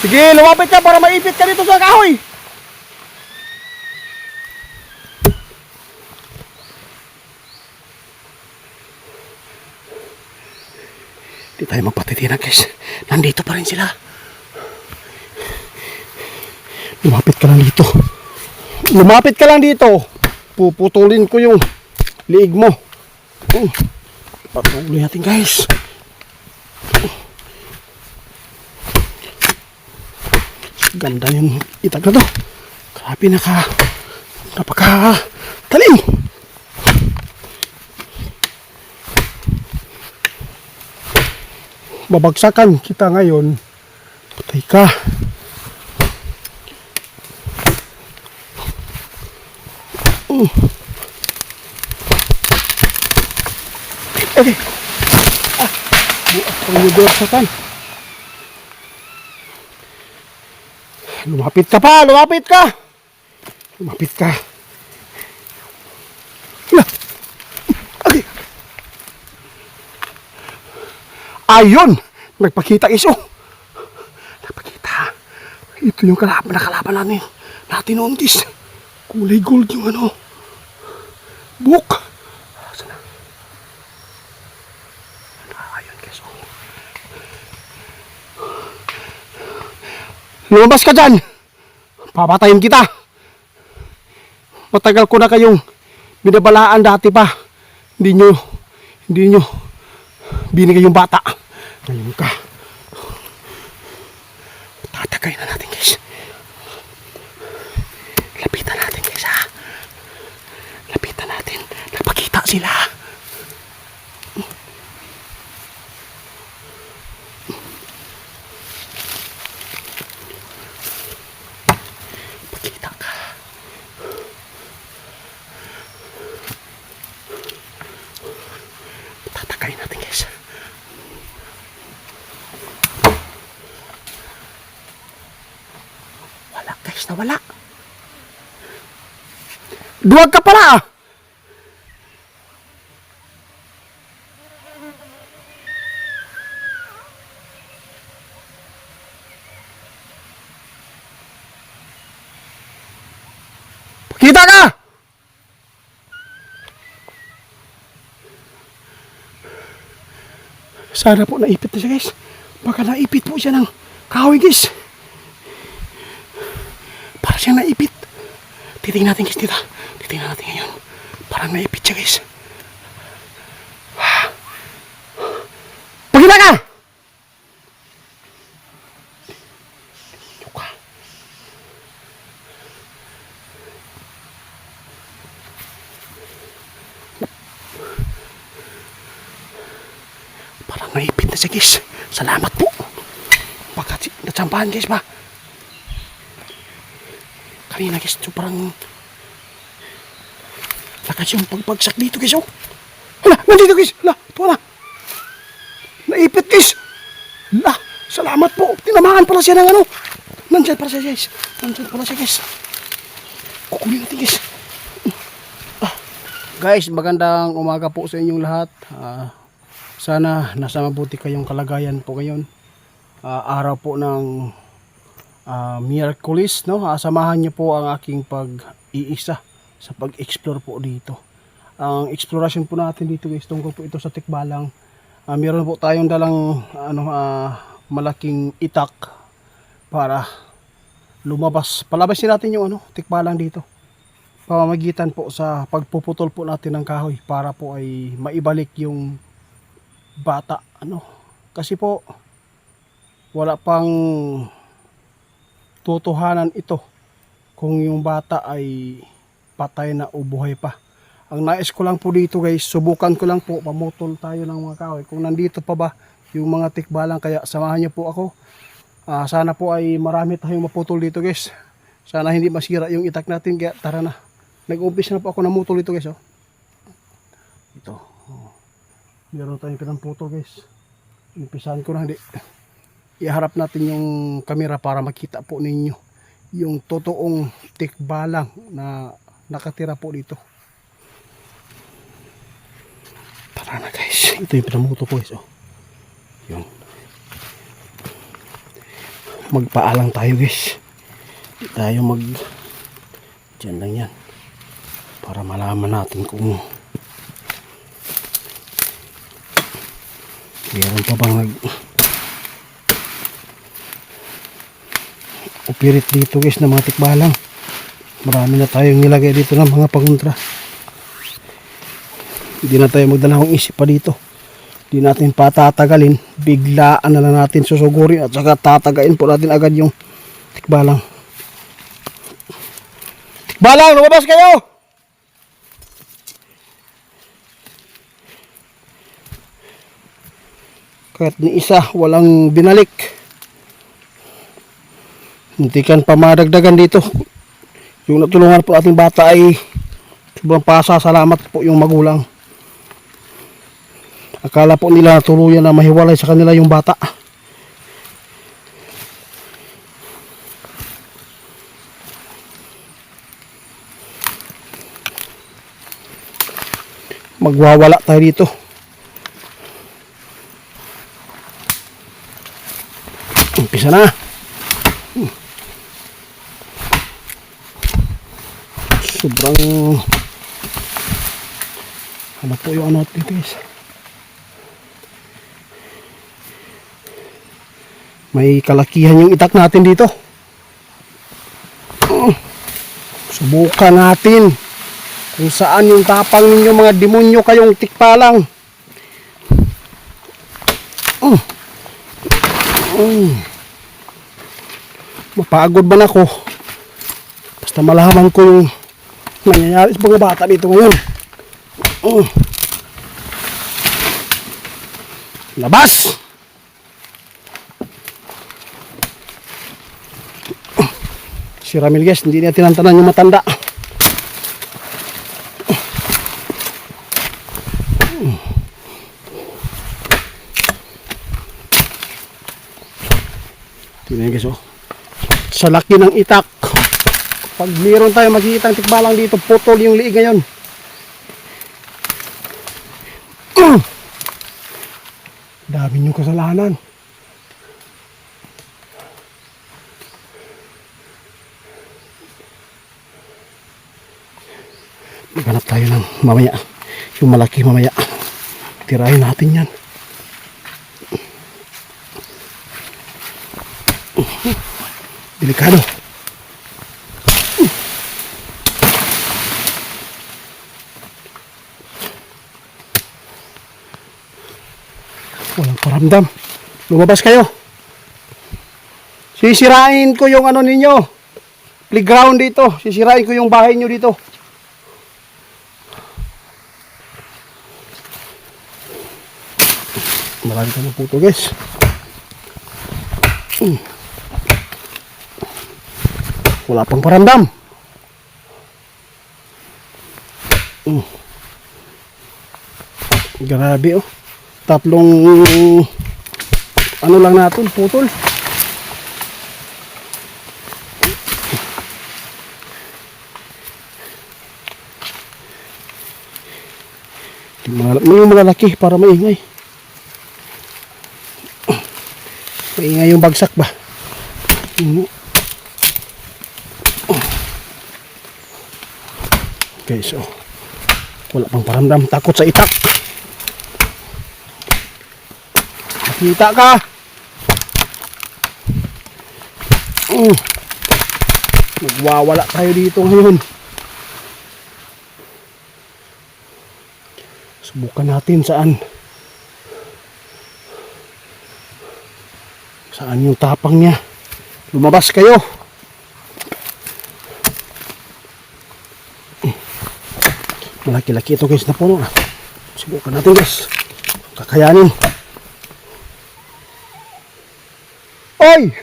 Sige, lumapit ka para maipit ka dito sa kahoy. Di tayo magpatitiran guys. Nandito pa rin sila. Lumapit ka lang dito. Lumapit ka lang dito. Puputulin ko yung liig mo. Patuloy natin guys. Ganda yung itak na to. Grabe napakatalim. Babagsakan kita ngayon. Patay ka. Okay. Buat pang-bagsakan. Lumapit ka pa, lumapit ka. Lumapit ka. Okay. Ayun, nagpakita iso. Nagpakita. Ito yung kalaban natin. Natin noon dis. Kulay gold yung ano. Book. Sana. Ayun guys. Lumabas ka dyan. Papatayin kita. Matagal ko na kayong binabalaan dati pa. Hindi nyo binigay yung bata. Ngayon ka. Tatagay na natin guys. Lapitan natin guys ha. Lapitan natin. Nagpakita sila. Pakita ka. Tatagay natin guys. Wala guys, nawala. Duwag ka pala ah. Pakita ka. Sana po naipit na siya guys. Baka naipit po siya ng kahoy guys. Para siyang naipit. Titingnan natin guys dito. Titingnan natin ngayon. Parang naipit siya guys. Pakita ka! Parang naipit na siya guys. Salamat po. Baka natsampahan guys ba? Kanina guys, so parang lakas yung pagbagsak dito guys oh. Hala, nandito guys. Hala, ito na. Naipit guys. Hala, salamat po. Tinamaan pala siya ng ano. Nandyan pala siya guys. Nandyan pala siya guys. Kukunin natin guys. Guys, magandang umaga po sa inyong lahat. Sana nasa mabuti kayong kalagayan po ngayon. Araw po ng Miyerkules, no? Samahan niyo po ang aking pag-iisa sa pag-explore po dito. Ang exploration po natin dito guys, tungkol po ito sa Tikbalang. Meron po tayong dalang malaking itak para palabasin natin yung Tikbalang dito. Pamamagitan po sa pagpuputol po natin ng kahoy para po ay maibalik yung bata, Kasi po wala pang totohanan ito kung yung bata ay patay na o buhay pa. Ang nais ko lang po dito guys, subukan ko lang po, pamutol tayo ng mga kahoy kung nandito pa ba yung mga tikbalang, kaya samahan niyo po ako. Sana po ay marami tayong maputol dito guys. Sana hindi masira yung itak natin, kaya tara na. Nag-umpisa na po ako namutol dito guys Ito. Meron tayong pinamputol guys. Umpisahan ko na, hindi. Iharap natin yung kamera para makita po ninyo yung totoong tikbalang na nakatira po dito. Tara na guys. Ito yung pinamuto ko guys Yun. magpaalang tayo guys. Hindi tayo dyan lang yan. Para malaman natin kung meron pa bang upirit dito guys na mga tikbalang. Marami na tayong nilagay dito ng mga pangontra. Hindi na tayo magdalawang isip pa dito. Hindi natin patatagalin. Biglaan na lang natin susugurin at saka tatagain po natin agad yung tikbalang. Tikbalang, lumabas kayo! Kahit ni isa walang binalik. Muntikan pa madagdagan dito. Yung natulungan po ating bata ay sobrang pasasalamat po yung magulang. Akala po nila tuluyan na mahiwalay sa kanila yung bata. Magwawala tayo dito. Umpisa na. Sobrang ano po yung ano natin guys. May kalakihan yung itak natin dito. Subukan natin kung saan yung tapang ninyo mga demonyo kayong tikpalang. Mapagod ba na ako? Basta malaman ko yung nangyayari sa mga bata dito ngayon. Labas! Si Ramil guys, hindi niya tinantanan yung matanda. Tingnan guys oh. Sa laki ng itak. Pag meron tayo makikita ng tikbalang dito, putol yung liig ngayon. Dami yung kasalanan. Maghanap tayo ng mamaya. Yung malaki mamaya. Tirahin natin yan. Delikado. Walang paramdam. Lumabas kayo. Sisirain ko yung ano ninyo. Playground dito. Sisirain ko yung bahay nyo dito. Marami ka ng puto guys. Wala pang paramdam. Grabe oh. Tatlong ano lang natin, putol. May malalaki para maingay. Maingay yung bagsak ba? Okay, so wala pang paramdam, takot sa itak. Nakita ka? Magwawala tayo dito ngayon. Subukan natin saan yung tapang niya. Lumabas kayo. Malaki-laki ito guys na puno. Subukan natin guys. Kakayanin. Oy!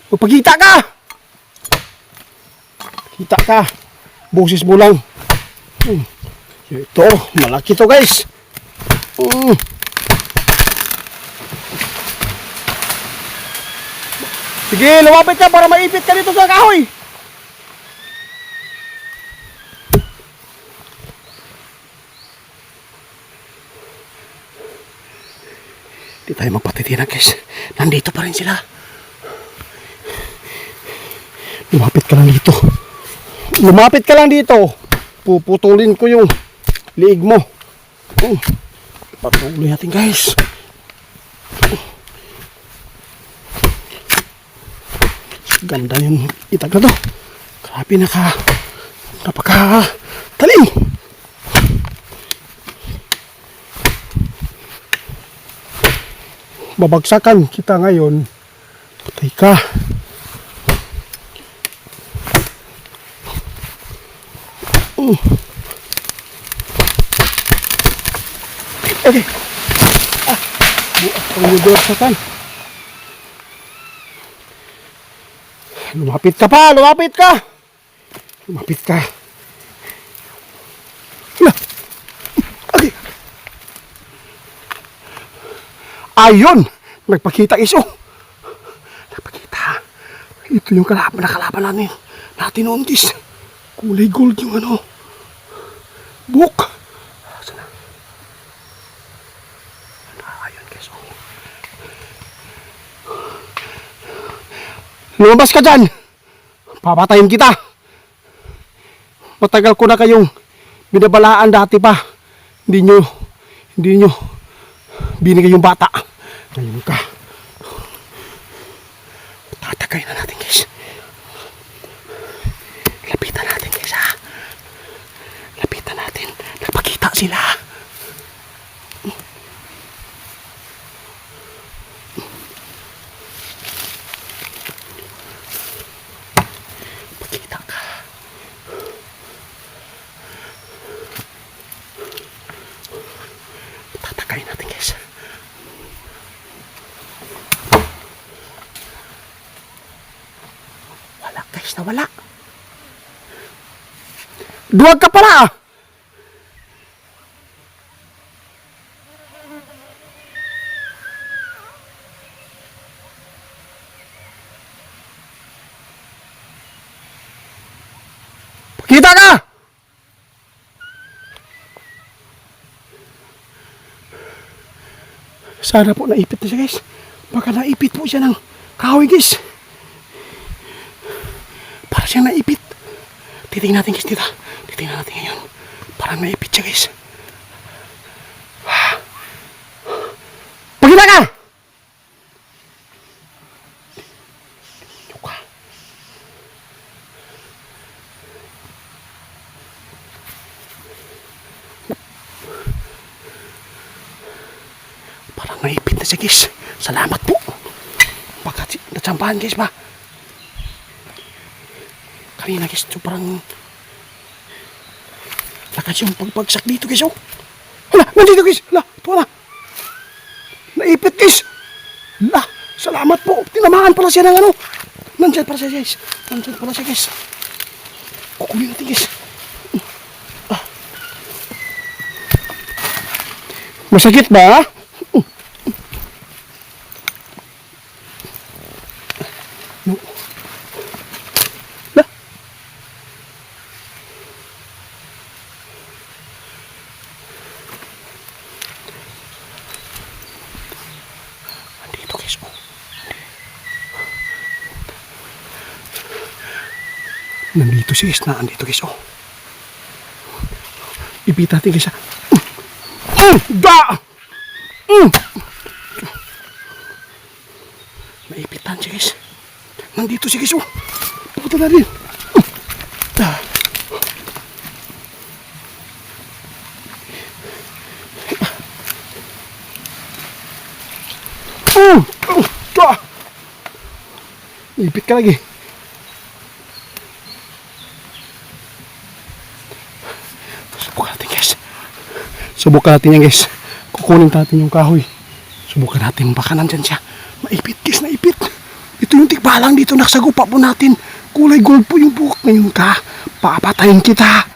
Magpakita ka! Kita ka. Boses mo lang. Ito, malaki to guys. Sige, lumapit ka para maipit ka dito sa kahoy. Di tayo magpatitiran guys. Nandito pa rin sila. Lumapit ka lang dito. Lumapit ka lang dito. Puputulin ko yung liig mo. Patuloy natin guys. Ganda yung itag na to. Grabe napaka-talim. Babagsakan kita ngayon. Patay ka. Okay. Buat ang babagsakan. Lumapit ka pa! Lumapit ka! Lumapit ka. Okay. Ayun! Nagpakita iso. Nagpakita. Ito yung nakalaban natin. Natin noon dis. Kulay gold yung ano. Book. Saan na? Ayun guys. Lumabas ka dyan. Papatayin kita. Matagal ko na kayong binabalaan dati pa. Hindi nyo binigay yung bata. Ngayon ka. Tatagay na natin guys. Lapitan natin guys ha. Lapitan natin. Nagpakita sila. Pakita ka. Tatagay natin guys. Wala guys, nawala. Duwag ka pala ah. Pakita ka! Sana po naipit na siya guys. Baka naipit po siya ng kahoy guys. Para siyang naipit. Titingnan natin guys dito. Titingnan natin ngayon. Parang naipit siya guys. Pakita ka! Parang naipit na siya guys. Salamat po. Baka natsampahan guys ba? Kanina guys, sobrang lakas yung pagbagsak dito guys. Hala, nandito guys. Hala, ito na. Naipit guys. Hala, salamat po. Tinamaan pala siya ng ano. Nandyan pala siya guys. Nandyan pala siya guys. Kukunin natin guys. Masakit ba? No. Lah. Andito guys. Nandito si Isna. Andito guys. Ipita natin guys. Da! Naipitan siya guys. Nandito siya guys. Pupunta na rin. Naipit ka lagi. Subukan natin guys. Subukan natin yan guys. Kukunin natin yung kahoy. Subukan natin. Baka nandyan siya. Naipit guys, naipit. Ito yung tikbalang dito. Nakasagupa po natin. Kulay gold po yung buhok. Ngayon ka. Papatayin kita.